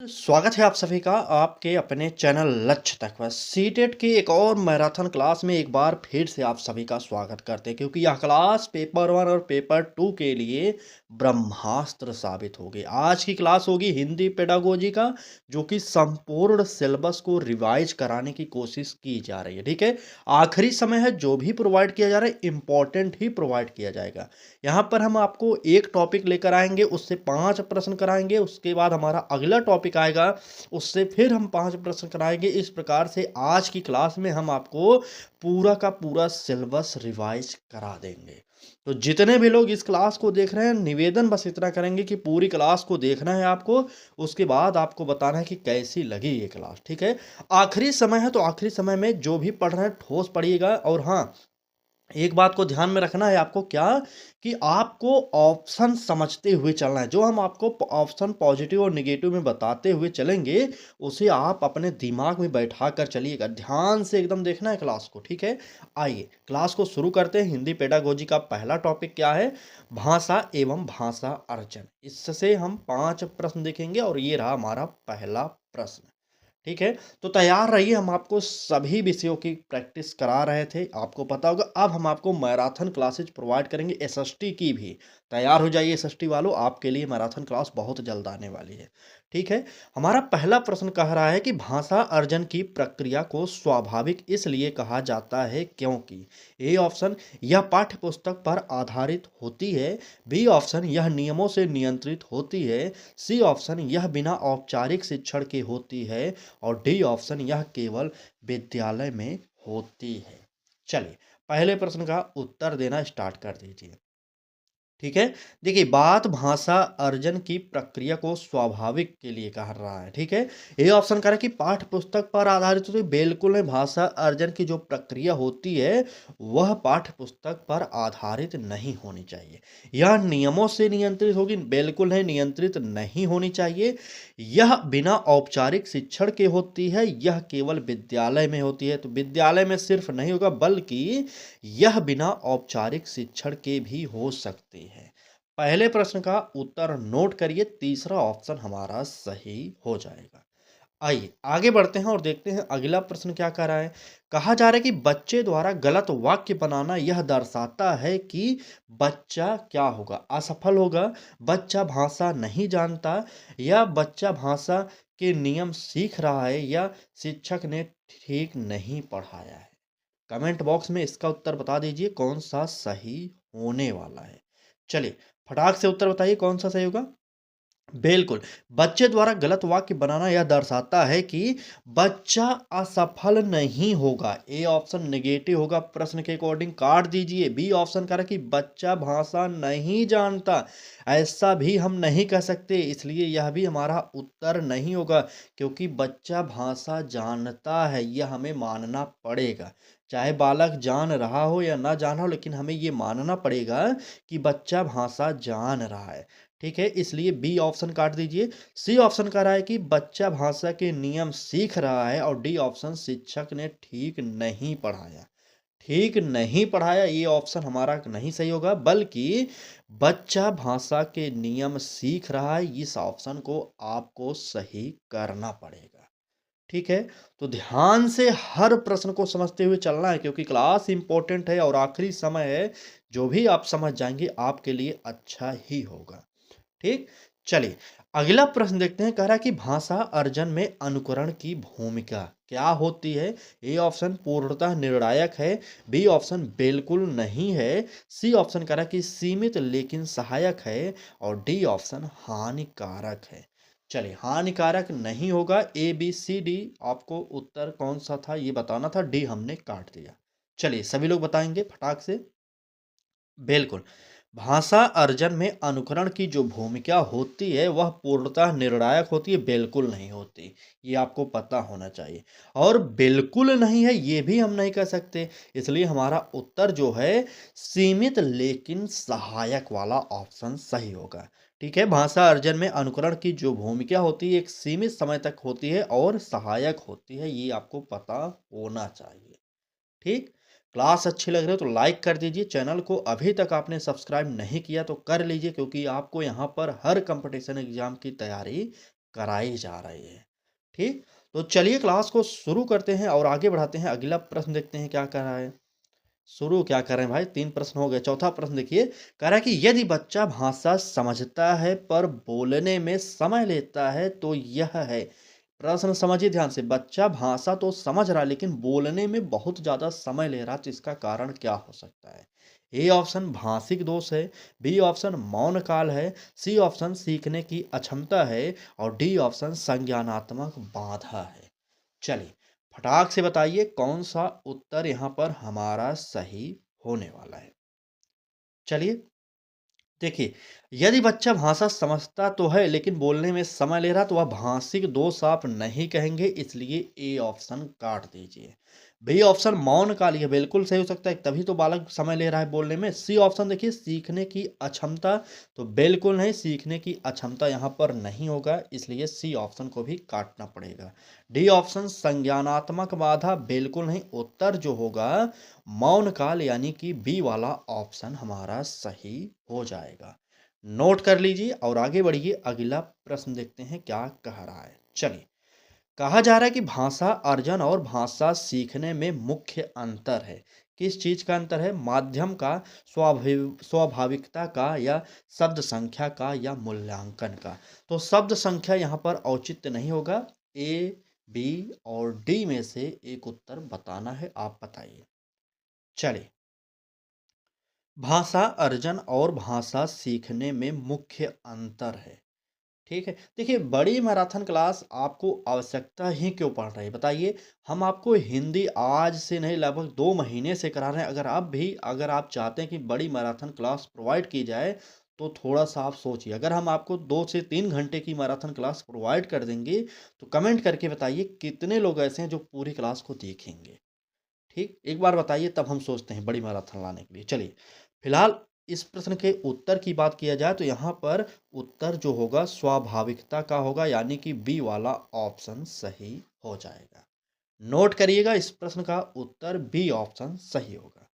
स्वागत है आप सभी का आपके अपने चैनल लक्ष्य तक बस सीटेट की एक और मैराथन क्लास में एक बार फिर से आप सभी का स्वागत करते हैं क्योंकि यह क्लास पेपर 1 और पेपर 2 के लिए ब्रह्मास्त्र साबित होगी। आज की क्लास होगी हिंदी पेडागोजी का, जो कि संपूर्ण सिलेबस को रिवाइज कराने की कोशिश की जा रही है। ठीक है, आखिरी समय है, जो भी प्रोवाइड किया जा रहा है इंपॉर्टेंट ही प्रोवाइड किया जाएगा। यहाँ पर हम आपको एक टॉपिक लेकर आएंगे, उससे 5 प्रश्न कराएंगे, उसके बाद हमारा अगला टॉपिक आएगा, उससे फिर हम 5 प्रश्न कराएंगे। इस प्रकार से आज की क्लास में हम आपको पूरा का पूरा सिलेबस रिवाइज करा देंगे। तो जितने भी लोग इस क्लास को देख रहे हैं, निवेदन बस इतना करेंगे कि पूरी क्लास को देखना है आपको, उसके बाद आपको बताना है कि कैसी लगी ये क्लास। ठीक है, आखिरी समय है तो आखिरी समय में जो भी पढ़ रहे हैं ठोस पढ़िएगा। और हाँ, एक बात को ध्यान में रखना है आपको, क्या कि आपको ऑप्शन समझते हुए चलना है। जो हम आपको ऑप्शन पॉजिटिव और नेगेटिव में बताते हुए चलेंगे, उसे आप अपने दिमाग में बैठा कर चलिएगा। ध्यान से एकदम देखना है क्लास को। ठीक है, आइए क्लास को शुरू करते हैं। हिंदी पेडागोजी का पहला टॉपिक क्या है? भाषा एवं भाषा अर्जन। इससे हम 5 प्रश्न देखेंगे और ये रहा हमारा पहला प्रश्न। ठीक है, तो तैयार रहिए। हम आपको सभी विषयों की प्रैक्टिस करा रहे थे, आपको पता होगा। अब हम आपको मैराथन क्लासेज प्रोवाइड करेंगे, एसएसटी की भी। तैयार हो जाइए एसएसटी वालों, आपके लिए मैराथन क्लास बहुत जल्द आने वाली है। ठीक है, हमारा पहला प्रश्न कह रहा है कि भाषा अर्जन की प्रक्रिया को स्वाभाविक इसलिए कहा जाता है क्योंकि ए ऑप्शन, यह पाठ्य पुस्तक पर आधारित होती है। बी ऑप्शन, यह नियमों से नियंत्रित होती है। सी ऑप्शन, यह बिना औपचारिक शिक्षण के होती है। और डी ऑप्शन, यह केवल विद्यालय में होती है। चलिए पहले प्रश्न का उत्तर देना स्टार्ट कर दीजिए। ठीक है, देखिए बात भाषा अर्जन की प्रक्रिया को स्वाभाविक के लिए कह रहा है। ठीक है, ये ऑप्शन कह रहा है कि पाठ्य पुस्तक पर आधारित होती है। बिल्कुल नहीं, भाषा अर्जन की जो प्रक्रिया होती है वह पाठ्य पुस्तक पर आधारित नहीं होनी चाहिए। यह नियमों से नियंत्रित होगी। बिल्कुल नहीं, नियंत्रित नहीं होनी चाहिए। यह बिना औपचारिक शिक्षण के होती है। यह केवल विद्यालय में होती है। तो विद्यालय में सिर्फ नहीं होगा, बल्कि यह बिना औपचारिक शिक्षण के भी हो सकती है। पहले प्रश्न का उत्तर नोट करिए, तीसरा ऑप्शन हमारा सही हो जाएगा। आइए आगे बढ़ते हैं और देखते हैं अगला प्रश्न क्या कह रहा है। कहा जा रहा है कि बच्चे द्वारा गलत वाक्य बनाना यह दर्शाता है कि बच्चा क्या होगा? असफल होगा, बच्चा भाषा नहीं जानता, या बच्चा भाषा के नियम सीख रहा है, या शिक्षक ने ठीक नहीं पढ़ाया है। कमेंट बॉक्स में इसका उत्तर बता दीजिए कौन सा सही होने वाला है। चलिए फटाक से उत्तर बताइए कौन सा सही होगा। बिल्कुल, बच्चे द्वारा गलत वाक्य बनाना यह दर्शाता है कि बच्चा असफल नहीं होगा। ए ऑप्शन नेगेटिव होगा, प्रश्न के अकॉर्डिंग काट दीजिए। बी ऑप्शन कह रहा है कि बच्चा भाषा नहीं जानता, ऐसा भी हम नहीं कह सकते, इसलिए यह भी हमारा उत्तर नहीं होगा, क्योंकि बच्चा भाषा जानता है, यह हमें मानना पड़ेगा। चाहे बालक जान रहा हो या ना जान रहा हो, लेकिन हमें ये मानना पड़ेगा कि बच्चा भाषा जान रहा है। ठीक है, इसलिए बी ऑप्शन काट दीजिए। सी ऑप्शन कह रहा है कि बच्चा भाषा के नियम सीख रहा है। और डी ऑप्शन, शिक्षक ने ठीक नहीं पढ़ाया। ठीक नहीं पढ़ाया ये ऑप्शन हमारा नहीं सही होगा, बल्कि बच्चा भाषा के नियम सीख रहा है, इस ऑप्शन को आपको सही करना पड़ेगा। ठीक है, तो ध्यान से हर प्रश्न को समझते हुए चलना है, क्योंकि क्लास इंपॉर्टेंट है और आखिरी समय है। जो भी आप समझ जाएंगे आपके लिए अच्छा ही होगा। ठीक, चलिए अगला प्रश्न देखते हैं। कह रहा है कि भाषा अर्जन में अनुकरण की भूमिका क्या होती है? ए ऑप्शन पूर्णतः निर्णायक है। बी ऑप्शन बिल्कुल नहीं है। सी ऑप्शन कह रहा है कि सीमित लेकिन सहायक है। और डी ऑप्शन हानिकारक है। चलिए हानिकारक नहीं होगा। ए बी सी डी आपको उत्तर कौन सा था ये बताना था, डी हमने काट दिया। चलिए सभी लोग बताएंगे फटाक से। बिल्कुल, भाषा अर्जन में अनुकरण की जो भूमिका होती है वह पूर्णतः निर्णायक होती है, बिल्कुल नहीं होती। ये आपको पता होना चाहिए। और बिल्कुल नहीं है ये भी हम नहीं कह सकते, इसलिए हमारा उत्तर जो है सीमित लेकिन सहायक वाला ऑप्शन सही होगा। ठीक है, भाषा अर्जन में अनुकरण की जो भूमिका होती है एक सीमित समय तक होती है और सहायक होती है, ये आपको पता होना चाहिए। ठीक, क्लास अच्छी लग रही हो तो लाइक कर दीजिए। चैनल को अभी तक आपने सब्सक्राइब नहीं किया तो कर लीजिए, क्योंकि आपको यहाँ पर हर कंपटीशन एग्जाम की तैयारी कराई जा रही है। ठीक? तो चलिए क्लास को शुरू करते हैं और आगे बढ़ाते हैं। अगला प्रश्न देखते हैं क्या कह रहा है। शुरू क्या करें भाई, 3 प्रश्न हो गए। चौथा प्रश्न देखिए, कह रहा है कि यदि बच्चा भाषा समझता है पर बोलने में समय लेता है तो यह है। प्रश्न समझिए ध्यान से, बच्चा भाषा तो समझ रहा है लेकिन बोलने में बहुत ज़्यादा समय ले रहा है, तो इसका कारण क्या हो सकता है? ए ऑप्शन भाषिक दोष है, बी ऑप्शन मौन काल है, सी ऑप्शन सीखने की अक्षमता है और डी ऑप्शन संज्ञानात्मक बाधा है। चलिए फटाक से बताइए कौन सा उत्तर यहाँ पर हमारा सही होने वाला है। चलिए देखिए, यदि बच्चा भाषा समझता तो है लेकिन बोलने में समय ले रहा तो वह भाषिक दोष आप नहीं कहेंगे, इसलिए ए ऑप्शन काट दीजिए। बी ऑप्शन मौन काल, ये बिल्कुल सही हो सकता है, तभी तो बालक समय ले रहा है बोलने में। सी ऑप्शन देखिए सीखने की अक्षमता, तो बिल्कुल नहीं, सीखने की अक्षमता यहाँ पर नहीं होगा, इसलिए सी ऑप्शन को भी काटना पड़ेगा। डी ऑप्शन संज्ञानात्मक बाधा, बिल्कुल नहीं, उत्तर जो होगा मौन काल यानी कि बी वाला ऑप्शन हमारा सही हो जाएगा। नोट कर लीजिए और आगे बढ़िए। अगला प्रश्न देखते हैं क्या कह रहा है। चलिए, कहा जा रहा है कि भाषा अर्जन और भाषा सीखने में मुख्य अंतर है। किस चीज का अंतर है? माध्यम का, स्वाभाविकता का, या शब्द संख्या का, या मूल्यांकन का। तो शब्द संख्या यहाँ पर औचित्य नहीं होगा। ए, बी और डी में से एक उत्तर बताना है, आप बताइए। चलिए, भाषा अर्जन और भाषा सीखने में मुख्य अंतर है। ठीक है, देखिए बड़ी मैराथन क्लास आपको आवश्यकता ही क्यों पड़ रही है बताइए। हम आपको हिंदी आज से नहीं लगभग 2 महीने से करा रहे हैं। अगर आप चाहते हैं कि बड़ी मैराथन क्लास प्रोवाइड की जाए तो थोड़ा सा आप सोचिए। अगर हम आपको 2 से 3 घंटे की मैराथन क्लास प्रोवाइड कर देंगे तो कमेंट करके बताइए कितने लोग ऐसे हैं जो पूरी क्लास को देखेंगे। ठीक, एक बार बताइए, तब हम सोचते हैं बड़ी मैराथन लाने के लिए। चलिए, फिलहाल इस प्रश्न के उत्तर की बात किया जाए तो यहाँ पर उत्तर जो होगा स्वाभाविकता का होगा, यानी कि बी वाला ऑप्शन सही हो जाएगा। नोट करिएगा, इस प्रश्न का उत्तर बी ऑप्शन सही होगा।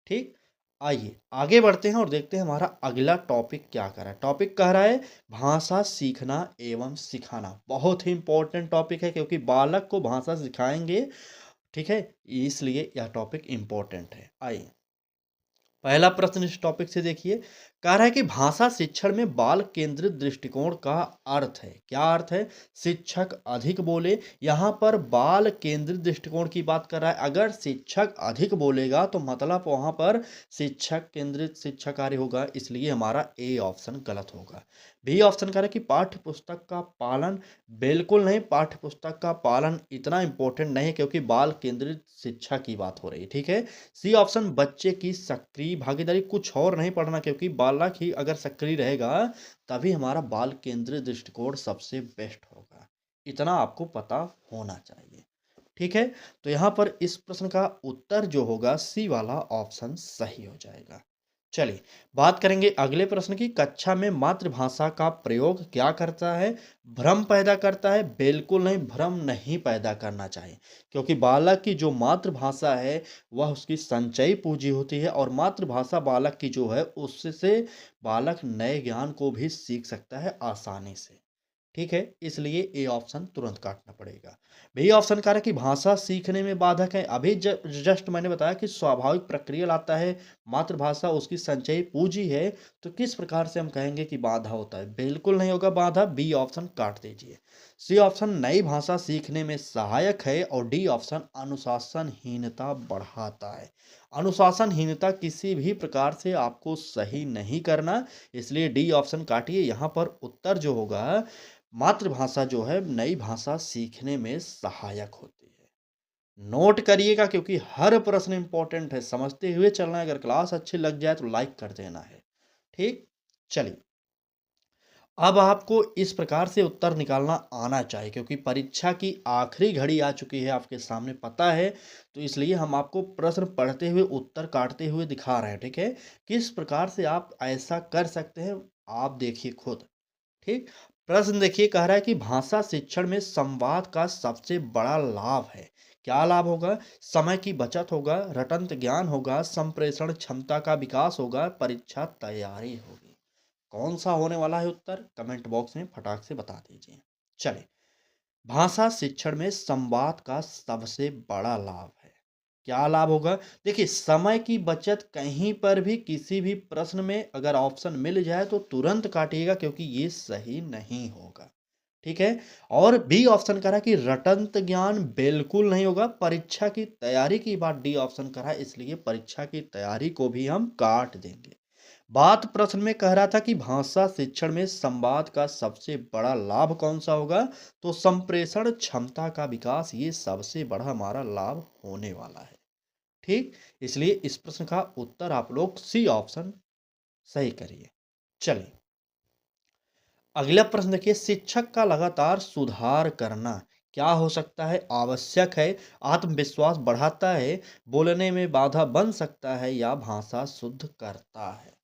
ठीक, आइए आगे बढ़ते हैं और देखते हैं हमारा अगला टॉपिक क्या कह रहा है। टॉपिक कह रहा है भाषा सीखना एवं सिखाना। बहुत ही इंपॉर्टेंट टॉपिक है क्योंकि बालक को भाषा सिखाएंगे, ठीक है, इसलिए यह टॉपिक इंपॉर्टेंट है। आइए पहला प्रश्न इस टॉपिक से देखिए, कह रहा है कि भाषा शिक्षण में बाल केंद्रित दृष्टिकोण का अर्थ है। क्या अर्थ है? शिक्षक अधिक बोले, यहाँ पर बाल केंद्रित दृष्टिकोण की बात कर रहा है। अगर शिक्षक अधिक बोलेगा तो मतलब वहाँ पर शिक्षक केंद्रित शिक्षा कार्य होगा, इसलिए हमारा ए ऑप्शन गलत होगा। बी ऑप्शन कह रहा है कि पाठ्य पुस्तक का पालन, बिल्कुल नहीं, पाठ्य पुस्तक का पालन इतना इंपॉर्टेंट नहीं है क्योंकि बाल केंद्रित शिक्षा की बात हो रही है। ठीक है, सी ऑप्शन बच्चे की सक्रिय भागीदारी, कुछ और नहीं पढ़ना क्योंकि बालक ही अगर सक्रिय रहेगा तभी हमारा बाल केंद्रित दृष्टिकोण सबसे बेस्ट होगा, इतना आपको पता होना चाहिए। ठीक है, तो यहाँ पर इस प्रश्न का उत्तर जो होगा सी वाला ऑप्शन सही हो जाएगा। चलिए बात करेंगे अगले प्रश्न की। कक्षा में मातृभाषा का प्रयोग क्या करता है? भ्रम पैदा करता है, बिल्कुल नहीं, भ्रम नहीं पैदा करना चाहिए क्योंकि बालक की जो मातृभाषा है वह उसकी संचयी पूंजी होती है और मातृभाषा बालक की जो है उससे बालक नए ज्ञान को भी सीख सकता है आसानी से। ठीक है, इसलिए ए ऑप्शन तुरंत काटना पड़ेगा। बी ऑप्शन कह रहा है कि भाषा सीखने में बाधक है। अभी जस्ट मैंने बताया कि स्वाभाविक प्रक्रिया लाता है, मातृभाषा उसकी संचयी पूंजी है, तो किस प्रकार से हम कहेंगे कि बाधा होता है? बिल्कुल नहीं होगा बाधा, बी ऑप्शन काट दीजिए। सी ऑप्शन नई भाषा सीखने में सहायक है और डी ऑप्शन अनुशासनहीनता बढ़ाता है। अनुशासनहीनता किसी भी प्रकार से आपको सही नहीं करना, इसलिए डी ऑप्शन काटिए। यहाँ पर उत्तर जो होगा मातृभाषा जो है नई भाषा सीखने में सहायक होती है। नोट करिएगा क्योंकि हर प्रश्न इंपॉर्टेंट है, समझते हुए चलना है। अगर क्लास अच्छी लग जाए तो लाइक कर देना है। ठीक, चलिए अब आपको इस प्रकार से उत्तर निकालना आना चाहिए क्योंकि परीक्षा की आखिरी घड़ी आ चुकी है, आपके सामने पता है, तो इसलिए हम आपको प्रश्न पढ़ते हुए उत्तर काटते हुए दिखा रहे हैं। ठीक है, किस प्रकार से आप ऐसा कर सकते हैं आप देखिए खुद। ठीक, प्रश्न देखिए, कह रहा है कि भाषा शिक्षण में संवाद का सबसे बड़ा लाभ है। क्या लाभ होगा? समय की बचत होगा, रटंत ज्ञान होगा, संप्रेषण क्षमता का विकास होगा, परीक्षा तैयारी होगी। कौन सा होने वाला है उत्तर? कमेंट बॉक्स में फटाक से बता दीजिए। चलिए, भाषा शिक्षण में संवाद का सबसे बड़ा लाभ है। क्या लाभ होगा? देखिए, समय की बचत, कहीं पर भी किसी भी प्रश्न में अगर ऑप्शन मिल जाए तो तुरंत काटिएगा क्योंकि ये सही नहीं होगा। ठीक है? और बी ऑप्शन करा कि रटंत ज्ञान बिल्कुल नहीं होगा, परीक्षा की तैयारी की बात डी ऑप्शन करा, इसलिए परीक्षा की तैयारी को भी हम काट देंगे। बात प्रश्न में कह रहा था कि भाषा शिक्षण में संवाद का सबसे बड़ा लाभ कौन सा होगा? तो संप्रेषण क्षमता का विकास, ये सबसे बड़ा हमारा लाभ होने वाला है। ठीक? इसलिए इस प्रश्न का उत्तर आप लोग सी ऑप्शन सही करिए। चलिए, अगला प्रश्न देखिए, शिक्षक का लगातार सुधार करना क्या हो सकता है? आवश्यक है, आत्मविश्वास बढ़ाता है, बोलने में बाधा बन सकता है या भाषा शुद्ध करता है?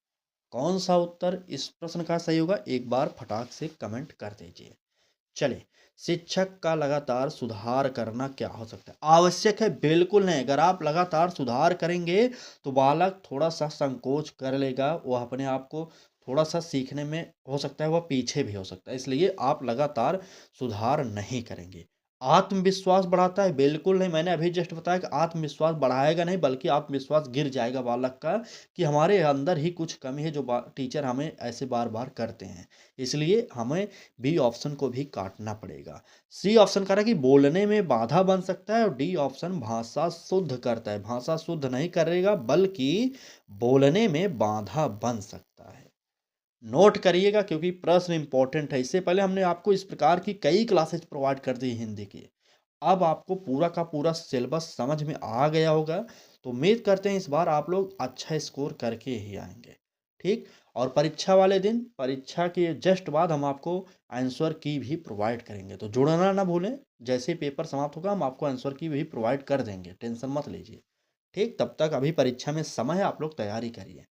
कौन सा उत्तर इस प्रश्न का सही होगा? एक बार फटाक से कमेंट कर दीजिए। चलिए, शिक्षक का लगातार सुधार करना क्या हो सकता है? आवश्यक है, बिल्कुल नहीं। अगर आप लगातार सुधार करेंगे तो बालक थोड़ा सा संकोच कर लेगा, वह अपने आप को थोड़ा सा सीखने में हो सकता है वह पीछे भी हो सकता है, इसलिए आप लगातार सुधार नहीं करेंगे। आत्मविश्वास बढ़ाता है, बिल्कुल नहीं। मैंने अभी जस्ट बताया कि आत्मविश्वास बढ़ाएगा नहीं, बल्कि आत्मविश्वास गिर जाएगा बालक का, कि हमारे अंदर ही कुछ कमी है जो टीचर हमें ऐसे बार बार करते हैं, इसलिए हमें बी ऑप्शन को भी काटना पड़ेगा। सी ऑप्शन कह रहा है कि बोलने में बाधा बन सकता है, और डी ऑप्शन भाषा शुद्ध करता है। भाषा शुद्ध नहीं करेगा, बल्कि बोलने में बाधा बन सकता है। नोट करिएगा क्योंकि प्रश्न इंपॉर्टेंट है। इससे पहले हमने आपको इस प्रकार की कई क्लासेस प्रोवाइड कर दी हिंदी की। अब आपको पूरा का पूरा सिलेबस समझ में आ गया होगा, तो उम्मीद करते हैं इस बार आप लोग अच्छा स्कोर करके ही आएंगे। ठीक? और परीक्षा वाले दिन, परीक्षा के जस्ट बाद हम आपको आंसर की भी प्रोवाइड करेंगे, तो जुड़ना ना भूलें। जैसे ही पेपर समाप्त होगा हम आपको आंसर की भी प्रोवाइड कर देंगे, टेंशन मत लीजिए। ठीक? तब तक अभी परीक्षा में समय है, आप लोग तैयारी करिए।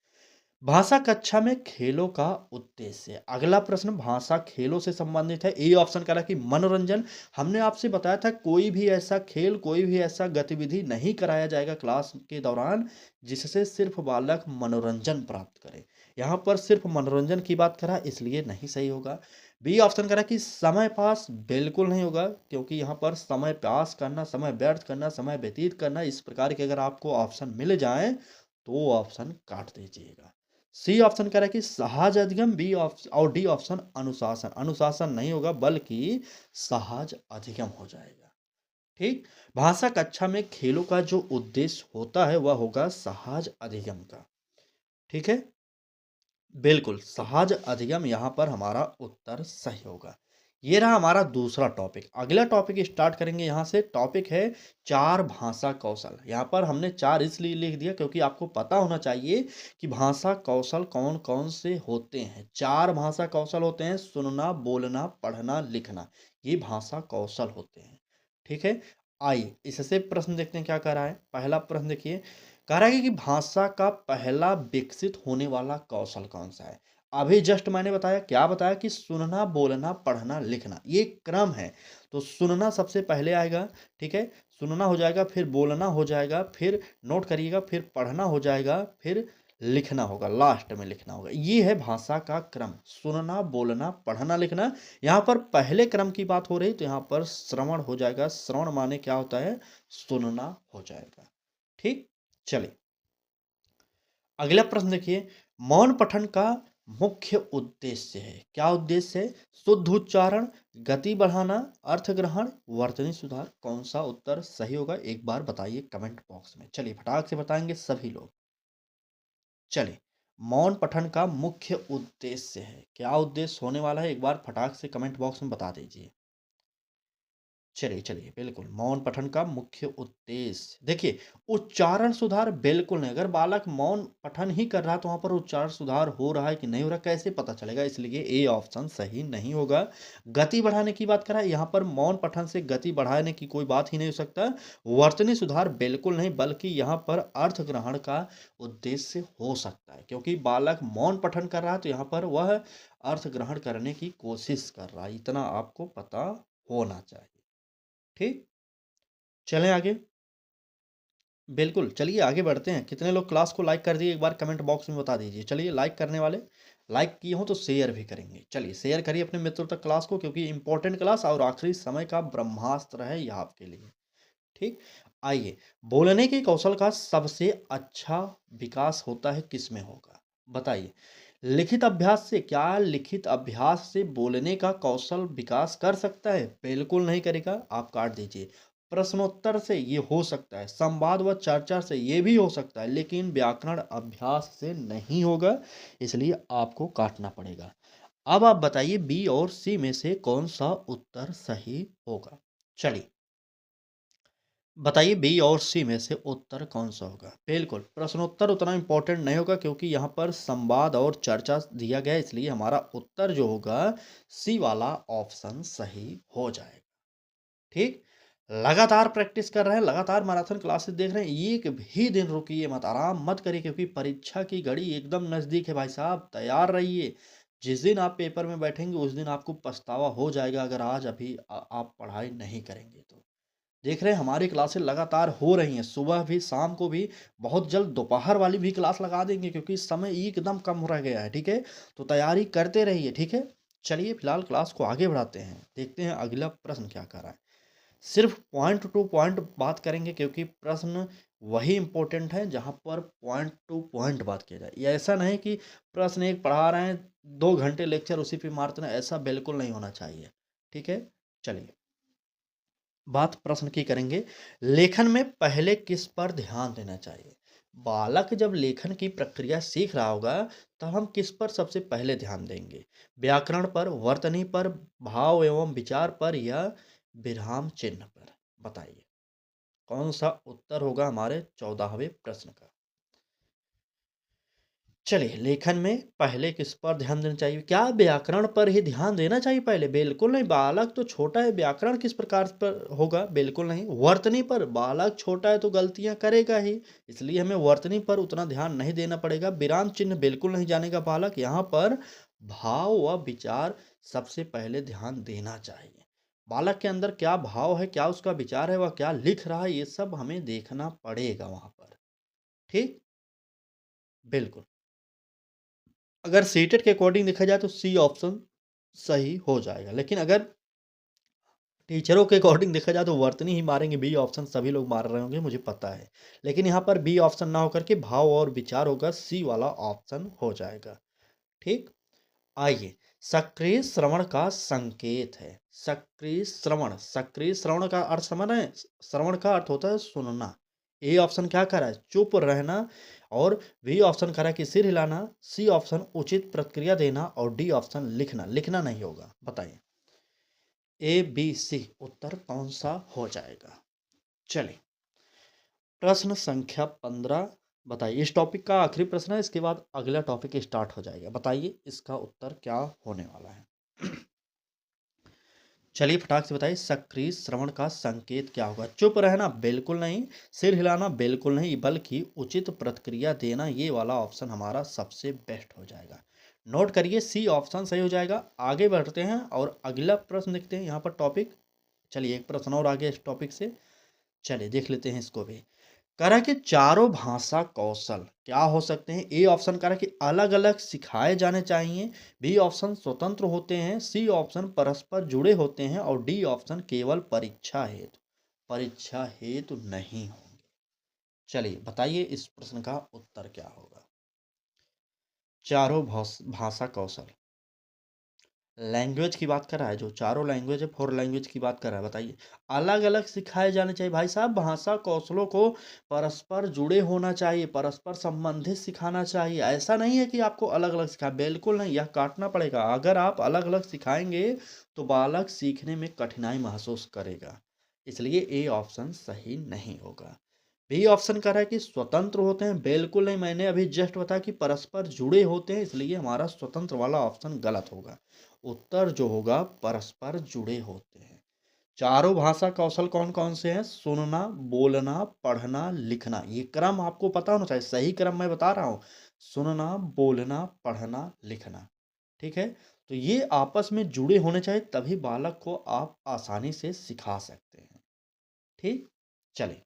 भाषा कक्षा में खेलों का उद्देश्य। अगला प्रश्न भाषा खेलों से संबंधित है। ए ऑप्शन कह रहा है कि मनोरंजन। हमने आपसे बताया था कोई भी ऐसा खेल, कोई भी ऐसा गतिविधि नहीं कराया जाएगा क्लास के दौरान जिससे सिर्फ बालक मनोरंजन प्राप्त करे। यहाँ पर सिर्फ मनोरंजन की बात करा, इसलिए नहीं सही होगा। बी ऑप्शन करा कि समय पास, बिल्कुल नहीं होगा, क्योंकि यहाँ पर समय पास करना, समय व्यर्थ करना, समय व्यतीत करना, इस प्रकार के अगर आपको ऑप्शन मिल जाए तो ऑप्शन काट दीजिएगा। सी ऑप्शन कह रहा है कि सहज अधिगम, बी ऑप्शन और डी ऑप्शन अनुशासन। अनुशासन नहीं होगा, बल्कि सहज अधिगम हो जाएगा। ठीक? भाषा कक्षा में खेलों का जो उद्देश्य होता है वह होगा सहज अधिगम का। ठीक है? बिल्कुल, सहज अधिगम यहाँ पर हमारा उत्तर सही होगा। ये रहा हमारा दूसरा टॉपिक। अगला टॉपिक स्टार्ट करेंगे यहाँ से। टॉपिक है चार भाषा कौशल। यहाँ पर हमने चार इसलिए लिख दिया क्योंकि आपको पता होना चाहिए कि भाषा कौशल कौन कौन से होते हैं। चार भाषा कौशल होते हैं: सुनना, बोलना, पढ़ना, लिखना। ये भाषा कौशल होते हैं। ठीक है? आइए इससे प्रश्न देखते हैं क्या कह रहा है। पहला प्रश्न देखिए, कह रहा है कि भाषा का पहला विकसित होने वाला कौशल कौन सा है? अभी जस्ट मैंने बताया, क्या बताया कि सुनना, बोलना, पढ़ना, लिखना, ये क्रम है। तो सुनना सबसे पहले आएगा। ठीक है? सुनना हो जाएगा, फिर बोलना हो जाएगा, फिर नोट करिएगा, फिर पढ़ना हो जाएगा, फिर लिखना होगा, लास्ट में लिखना होगा। ये है भाषा का क्रम: सुनना, बोलना, पढ़ना, लिखना। यहाँ पर पहले क्रम की बात हो रही तो यहाँ पर श्रवण हो जाएगा। श्रवण माने क्या होता है? सुनना हो जाएगा। ठीक? चलिए, अगला प्रश्न देखिए, मौन पठन का मुख्य उद्देश्य है। क्या उद्देश्य है? शुद्ध उच्चारण, गति बढ़ाना, अर्थ ग्रहण, वर्तनी सुधार। कौन सा उत्तर सही होगा? एक बार बताइए कमेंट बॉक्स में। चलिए, फटाक से बताएंगे सभी लोग। चलिए, मौन पठन का मुख्य उद्देश्य है। क्या उद्देश्य होने वाला है? एक बार फटाक से कमेंट बॉक्स में बता दीजिए। चलिए, चलिए, बिल्कुल, मौन पठन का मुख्य उद्देश्य देखिए, उच्चारण सुधार बिल्कुल नहीं। अगर बालक मौन पठन ही कर रहा है तो वहाँ पर उच्चारण सुधार हो रहा है कि नहीं हो रहा, कैसे पता चलेगा? इसलिए ए ऑप्शन सही नहीं होगा। गति बढ़ाने की बात करा, यहाँ पर मौन पठन से गति बढ़ाने की कोई बात ही नहीं हो सकता। वर्तनी सुधार बिल्कुल नहीं, बल्कि यहाँ पर अर्थ ग्रहण का उद्देश्य हो सकता है, क्योंकि बालक मौन पठन कर रहा है तो यहाँ पर वह अर्थ ग्रहण करने की कोशिश कर रहा है। इतना आपको पता होना चाहिए। ठीक? चलें आगे? बिल्कुल, चलिए आगे बढ़ते हैं। कितने लोग क्लास को लाइक कर दिए एक बार कमेंट बॉक्स में बता दीजिए। चलिए, लाइक करने वाले लाइक किए हो तो शेयर भी करेंगे। चलिए शेयर करिए अपने मित्रों तक क्लास को, क्योंकि इंपॉर्टेंट क्लास और आखिरी समय का ब्रह्मास्त्र है यह आपके लिए। ठीक। आइए, बोलने के कौशल का सबसे अच्छा विकास होता है किस में होगा, बताइए। लिखित अभ्यास से? क्या लिखित अभ्यास से बोलने का कौशल विकास कर सकता है? बिल्कुल नहीं करेगा, आप काट दीजिए। प्रश्नोत्तर से ये हो सकता है, संवाद व चर्चा से ये भी हो सकता है, लेकिन व्याकरण अभ्यास से नहीं होगा, इसलिए आपको काटना पड़ेगा। अब आप बताइए बी और सी में से कौन सा उत्तर सही होगा। चलिए बताइए बी और सी में से उत्तर कौन सा होगा। बिल्कुल, प्रश्नोत्तर उतना इंपॉर्टेंट नहीं होगा, क्योंकि यहाँ पर संवाद और चर्चा दिया गया है, इसलिए हमारा उत्तर जो होगा सी वाला ऑप्शन सही हो जाएगा। ठीक। लगातार प्रैक्टिस कर रहे हैं, लगातार मैराथन क्लासेस देख रहे हैं, एक भी दिन रुकिए मत, आराम मत करिए, क्योंकि परीक्षा की घड़ी एकदम नज़दीक है भाई साहब, तैयार रहिए। जिस दिन आप पेपर में बैठेंगे उस दिन आपको पछतावा हो जाएगा, अगर आज अभी आप पढ़ाई नहीं करेंगे तो। देख रहे हैं हमारी क्लासें लगातार हो रही हैं, सुबह भी शाम को भी, बहुत जल्द दोपहर वाली भी क्लास लगा देंगे, क्योंकि समय एकदम कम रह गया है। ठीक है, तो तैयारी करते रहिए। ठीक है, चलिए फिलहाल क्लास को आगे बढ़ाते हैं, देखते हैं अगला प्रश्न क्या कर रहा है। सिर्फ पॉइंट टू पॉइंट बात करेंगे, क्योंकि प्रश्न वही इंपॉर्टेंट है जहां पर पॉइंट टू पॉइंट बात किया जाए। ये ऐसा नहीं कि प्रश्न एक पढ़ा रहे हैं 2 घंटे लेक्चर उसी पे मारते हैं, ऐसा बिल्कुल नहीं होना चाहिए। ठीक है, चलिए बात प्रश्न की करेंगे। लेखन में पहले किस पर ध्यान देना चाहिए? बालक जब लेखन की प्रक्रिया सीख रहा होगा, तब हम किस पर सबसे पहले ध्यान देंगे? व्याकरण पर, वर्तनी पर, भाव एवं विचार पर, या विराम चिन्ह पर? बताइए कौन सा उत्तर होगा हमारे 14वें प्रश्न का। चलिए, लेखन में पहले किस पर ध्यान देना चाहिए? क्या व्याकरण पर ही ध्यान देना चाहिए पहले? बिल्कुल नहीं, बालक तो छोटा है, व्याकरण किस प्रकार पर होगा? बिल्कुल नहीं। वर्तनी पर? बालक छोटा है तो गलतियां करेगा ही, इसलिए हमें वर्तनी पर उतना ध्यान नहीं देना पड़ेगा। विराम चिन्ह बिल्कुल नहीं जानेगा बालक। यहाँ पर भाव व विचार सबसे पहले ध्यान देना चाहिए। बालक के अंदर क्या भाव है, क्या उसका विचार है, वह क्या लिख रहा है, ये सब हमें देखना पड़ेगा वहां पर। ठीक। बिल्कुल। अगर सीटेट के अकॉर्डिंग देखा जाए तो सी ऑप्शन सही हो जाएगा, लेकिन अगर टीचरों के अकॉर्डिंग देखा जाए तो वर्तनी ही मारेंगे, बी ऑप्शन सभी लोग मार रहे होंगे, मुझे पता है। लेकिन यहाँ पर बी ऑप्शन ना होकर के भाव और विचार होगा, सी वाला ऑप्शन हो जाएगा। ठीक। आइए, सक्रिय श्रवण का संकेत है। सक्रिय श्रवण, सक्रिय श्रवण का अर्थ समझ रहे हैं? श्रवण का अर्थ होता है सुनना। ए ऑप्शन क्या कर रहा है? चुप रहना। और बी ऑप्शन कर रहा है कि सिर हिलाना। सी ऑप्शन उचित प्रतिक्रिया देना। और डी ऑप्शन लिखना। लिखना नहीं होगा, बताइए ए बी सी उत्तर कौन सा हो जाएगा। चलिए प्रश्न संख्या 15, बताइए। इस टॉपिक का आखिरी प्रश्न है, इसके बाद अगला टॉपिक स्टार्ट हो जाएगा। बताइए इसका उत्तर क्या होने वाला है। चलिए फटाक से बताइए, सक्रिय श्रवण का संकेत क्या होगा? चुप रहना? बिल्कुल नहीं। सिर हिलाना? बिल्कुल नहीं, बल्कि उचित प्रतिक्रिया देना, ये वाला ऑप्शन हमारा सबसे बेस्ट हो जाएगा। नोट करिए, सी ऑप्शन सही हो जाएगा। आगे बढ़ते हैं और अगला प्रश्न देखते हैं यहाँ पर टॉपिक। चलिए एक प्रश्न और आगे इस टॉपिक से, चलिए देख लेते हैं इसको भी। कह रहा है कि चारों भाषा कौशल क्या हो सकते हैं? ए ऑप्शन कह रहा है कि अलग अलग सिखाए जाने चाहिए। बी ऑप्शन स्वतंत्र होते हैं। सी ऑप्शन परस्पर जुड़े होते हैं। और डी ऑप्शन केवल परीक्षा हेतु, परीक्षा हेतु नहीं होंगे। चलिए बताइए इस प्रश्न का उत्तर क्या होगा। चारों भाषा कौशल लैंग्वेज की बात कर रहा है, जो चारों लैंग्वेज है, 4 लैंग्वेज की बात कर रहा है। बताइए अलग अलग सिखाए जाने चाहिए। भाई साहब, भाषा कौशलों को परस्पर जुड़े होना चाहिए, परस्पर संबंधित सिखाना चाहिए। ऐसा नहीं है कि आपको अलग अलग सिखाए, बिल्कुल नहीं, यह काटना पड़ेगा। अगर आप अलग अलग सिखाएंगे तो बालक सीखने में कठिनाई महसूस करेगा, इसलिए ए ऑप्शन सही नहीं होगा। बी ऑप्शन कह रहा है कि स्वतंत्र होते हैं, बिल्कुल नहीं, मैंने अभी जस्ट बताया कि परस्पर जुड़े होते हैं, इसलिए हमारा स्वतंत्र वाला ऑप्शन गलत होगा। उत्तर जो होगा परस्पर जुड़े होते हैं। चारों भाषा कौशल कौन कौन से हैं? सुनना, बोलना, पढ़ना, लिखना। ये क्रम आपको पता होना चाहिए, सही क्रम मैं बता रहा हूँ। सुनना, बोलना, पढ़ना, लिखना। ठीक है, तो ये आपस में जुड़े होने चाहिए, तभी बालक को आप आसानी से सिखा सकते हैं। ठीक। चलिए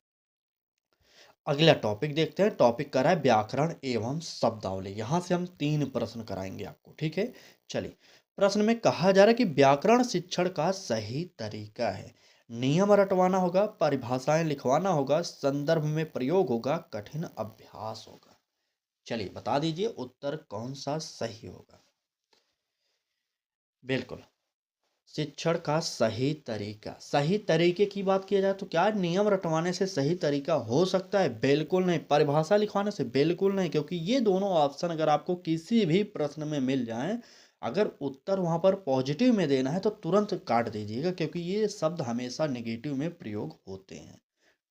अगला टॉपिक देखते हैं। टॉपिक करा है व्याकरण एवं शब्दावली। यहाँ से हम 3 प्रश्न कराएंगे आपको, ठीक है। चलिए, प्रश्न में कहा जा रहा है कि व्याकरण शिक्षण का सही तरीका है। नियम रटवाना होगा, परिभाषाएं लिखवाना होगा, संदर्भ में प्रयोग होगा, कठिन अभ्यास होगा। चलिए बता दीजिए उत्तर कौन सा सही होगा। बिल्कुल, शिक्षण का सही तरीका। सही तरीके की बात किया जाए तो क्या नियम रटवाने से सही तरीका हो सकता है? बिल्कुल नहीं। परिभाषा लिखवाने से? बिल्कुल नहीं, क्योंकि ये दोनों ऑप्शन अगर आपको किसी भी प्रश्न में मिल जाएं, अगर उत्तर वहां पर पॉजिटिव में देना है तो तुरंत काट दीजिएगा, क्योंकि ये शब्द हमेशा नेगेटिव में प्रयोग होते हैं,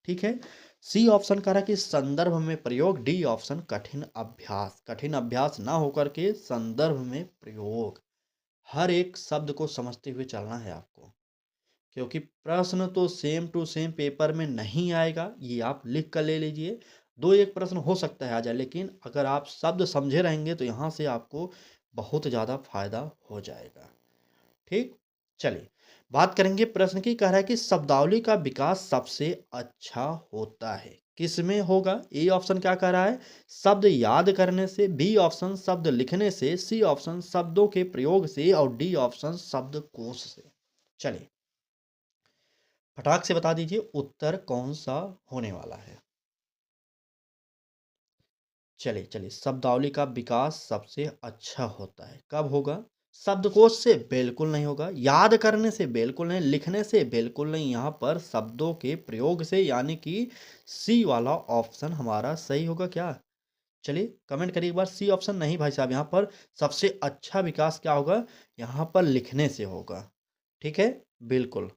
ठीक है। सी ऑप्शन कह रहा है कि संदर्भ में प्रयोग। डी ऑप्शन कठिन अभ्यास। कठिन अभ्यास ना होकर के संदर्भ में प्रयोग। हर एक शब्द को समझते हुए चलना है आपको, क्योंकि प्रश्न तो सेम टू सेम पेपर में नहीं आएगा। ये आप लिख कर ले लीजिए। दो एक प्रश्न हो सकता है आ जाए, लेकिन अगर आप शब्द समझे रहेंगे तो यहाँ से आपको बहुत ज़्यादा फायदा हो जाएगा, ठीक। चलिए बात करेंगे प्रश्न की। कह रहा है कि शब्दावली का विकास सबसे अच्छा होता है। किसमें होगा? ए ऑप्शन क्या कह रहा है? शब्द याद करने से। बी ऑप्शन शब्द लिखने से। सी ऑप्शन शब्दों के प्रयोग से। और डी ऑप्शन शब्दकोश से। चलिए फटाक से बता दीजिए उत्तर कौन सा होने वाला है। चलिए चलिए, शब्दावली का विकास सबसे अच्छा होता है। कब होगा? शब्दकोश से? बिल्कुल नहीं होगा। याद करने से? बिल्कुल नहीं। लिखने से? बिल्कुल नहीं। यहाँ पर शब्दों के प्रयोग से, यानी कि सी वाला ऑप्शन हमारा सही होगा क्या? चलिए कमेंट करिए एक बार। सी ऑप्शन नहीं भाई साहब, यहाँ पर सबसे अच्छा विकास क्या होगा? यहाँ पर लिखने से होगा, ठीक है। बिल्कुल,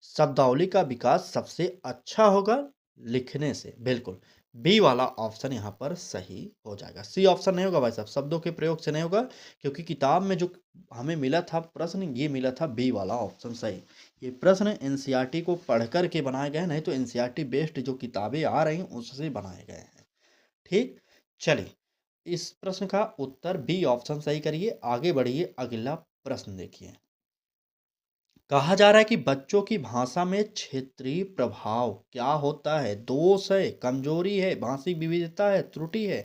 शब्दावली का विकास सबसे अच्छा होगा लिखने से। बिल्कुल, बी वाला ऑप्शन यहाँ पर सही हो जाएगा। सी ऑप्शन नहीं होगा भाई साहब, शब्दों के प्रयोग से नहीं होगा, क्योंकि किताब में जो हमें मिला था प्रश्न, ये मिला था बी वाला ऑप्शन सही। ये प्रश्न एनसीईआरटी को पढ़ कर के बनाए गए, नहीं तो एनसीईआरटी बेस्ड जो किताबें आ रही हैं उससे बनाए गए हैं, ठीक। चलिए इस प्रश्न का उत्तर बी ऑप्शन सही करिए। आगे बढ़िए, अगला प्रश्न देखिए। कहा जा रहा है कि बच्चों की भाषा में क्षेत्रीय प्रभाव क्या होता है? दोष है, कमजोरी है, भाषिक विविधता है, त्रुटि है।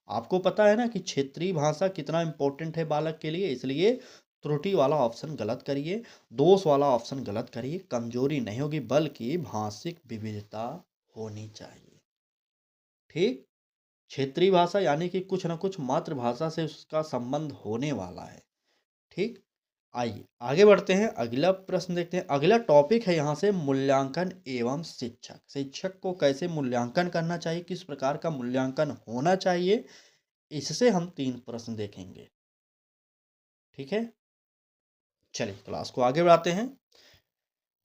आपको पता है ना कि क्षेत्रीय भाषा कितना इंपॉर्टेंट है बालक के लिए, इसलिए त्रुटि वाला ऑप्शन गलत करिए, दोष वाला ऑप्शन गलत करिए। कमजोरी नहीं होगी बल्कि भाषिक विविधता होनी चाहिए, ठीक। क्षेत्रीय भाषा यानी कि कुछ ना कुछ मातृभाषा से उसका संबंध होने वाला है, ठीक। आइए आगे बढ़ते हैं, अगला प्रश्न देखते हैं। अगला टॉपिक है यहाँ से मूल्यांकन एवं शिक्षक। शिक्षक को कैसे मूल्यांकन करना चाहिए, किस प्रकार का मूल्यांकन होना चाहिए, इससे हम 3 प्रश्न देखेंगे, ठीक है। चलिए क्लास को आगे बढ़ाते हैं।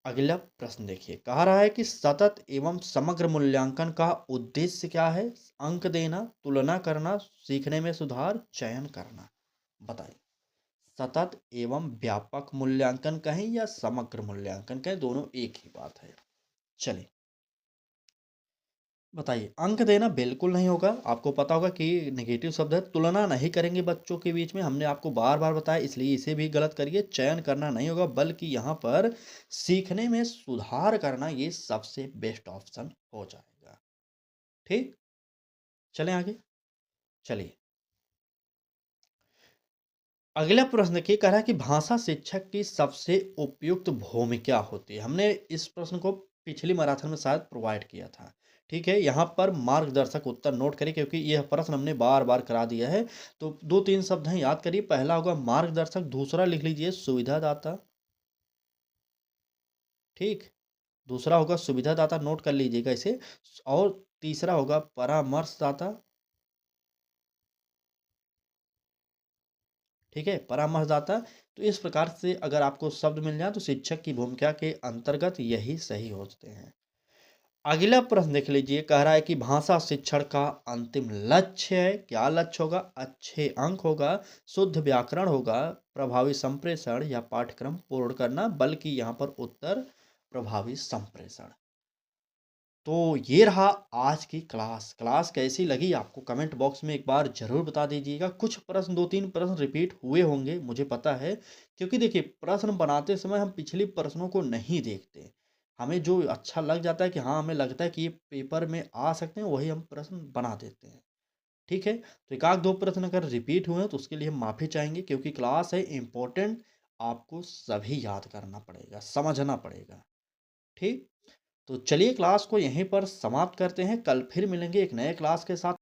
अगला प्रश्न देखिए, कहा रहा है कि सतत एवं समग्र मूल्यांकन का उद्देश्य क्या है? अंक देना, तुलना करना, सीखने में सुधार, चयन करना। बताइए। सतत एवं व्यापक मूल्यांकन कहें या समग्र मूल्यांकन कहें, दोनों एक ही बात है। चलिए बताइए। अंक देना बिल्कुल नहीं होगा। आपको पता होगा कि नेगेटिव शब्द है। तुलना नहीं करेंगे बच्चों के बीच में, हमने आपको बार बार बताया, इसलिए इसे भी गलत करिए। चयन करना नहीं होगा, बल्कि यहाँ पर सीखने में सुधार करना ये सबसे बेस्ट ऑप्शन हो जाएगा, ठीक। चलें आगे। चलिए अगला प्रश्न देखिए, कह रहा है कि भाषा शिक्षक की सबसे उपयुक्त भूमिका होती है। हमने इस प्रश्न को पिछली मैराथन में शायद प्रोवाइड किया था, ठीक है। यहाँ पर मार्गदर्शक उत्तर नोट करिए, क्योंकि यह प्रश्न हमने बार बार करा दिया है। तो 2-3 शब्द हैं, याद करिए। पहला होगा मार्गदर्शक, दूसरा लिख लीजिए सुविधादाता, ठीक। दूसरा होगा सुविधादाता, नोट कर लीजिएगा इसे। और तीसरा होगा परामर्शदाता, ठीक है, परामर्शदाता। तो इस प्रकार से अगर आपको शब्द मिल जाए तो शिक्षक की भूमिका के अंतर्गत यही सही होते हैं। अगला प्रश्न देख लीजिए, कह रहा है कि भाषा शिक्षण का अंतिम लक्ष्य है। क्या लक्ष्य होगा? अच्छे अंक होगा, शुद्ध व्याकरण होगा, प्रभावी संप्रेषण, या पाठ्यक्रम पूर्ण करना। बल्कि यहाँ पर उत्तर प्रभावी संप्रेषण। तो ये रहा आज की क्लास। क्लास कैसी लगी आपको कमेंट बॉक्स में एक बार ज़रूर बता दीजिएगा। कुछ प्रश्न 2-3 प्रश्न रिपीट हुए होंगे, मुझे पता है, क्योंकि देखिए प्रश्न बनाते समय हम पिछले प्रश्नों को नहीं देखते। हमें जो अच्छा लग जाता है कि हाँ, हमें लगता है कि ये पेपर में आ सकते हैं, वही हम प्रश्न बना देते हैं। ठीक है? तो 1 आध 2 प्रश्न अगर रिपीट हुए हैं तो उसके लिए हम माफ़ी चाहेंगे क्योंकि क्लास है इम्पोर्टेंट, आपको सभी याद करना पड़ेगा, समझना पड़ेगा। ठीक? तो चलिए क्लास को यहीं पर समाप्त करते हैं, कल फिर मिलेंगे एक नए क्लास के साथ।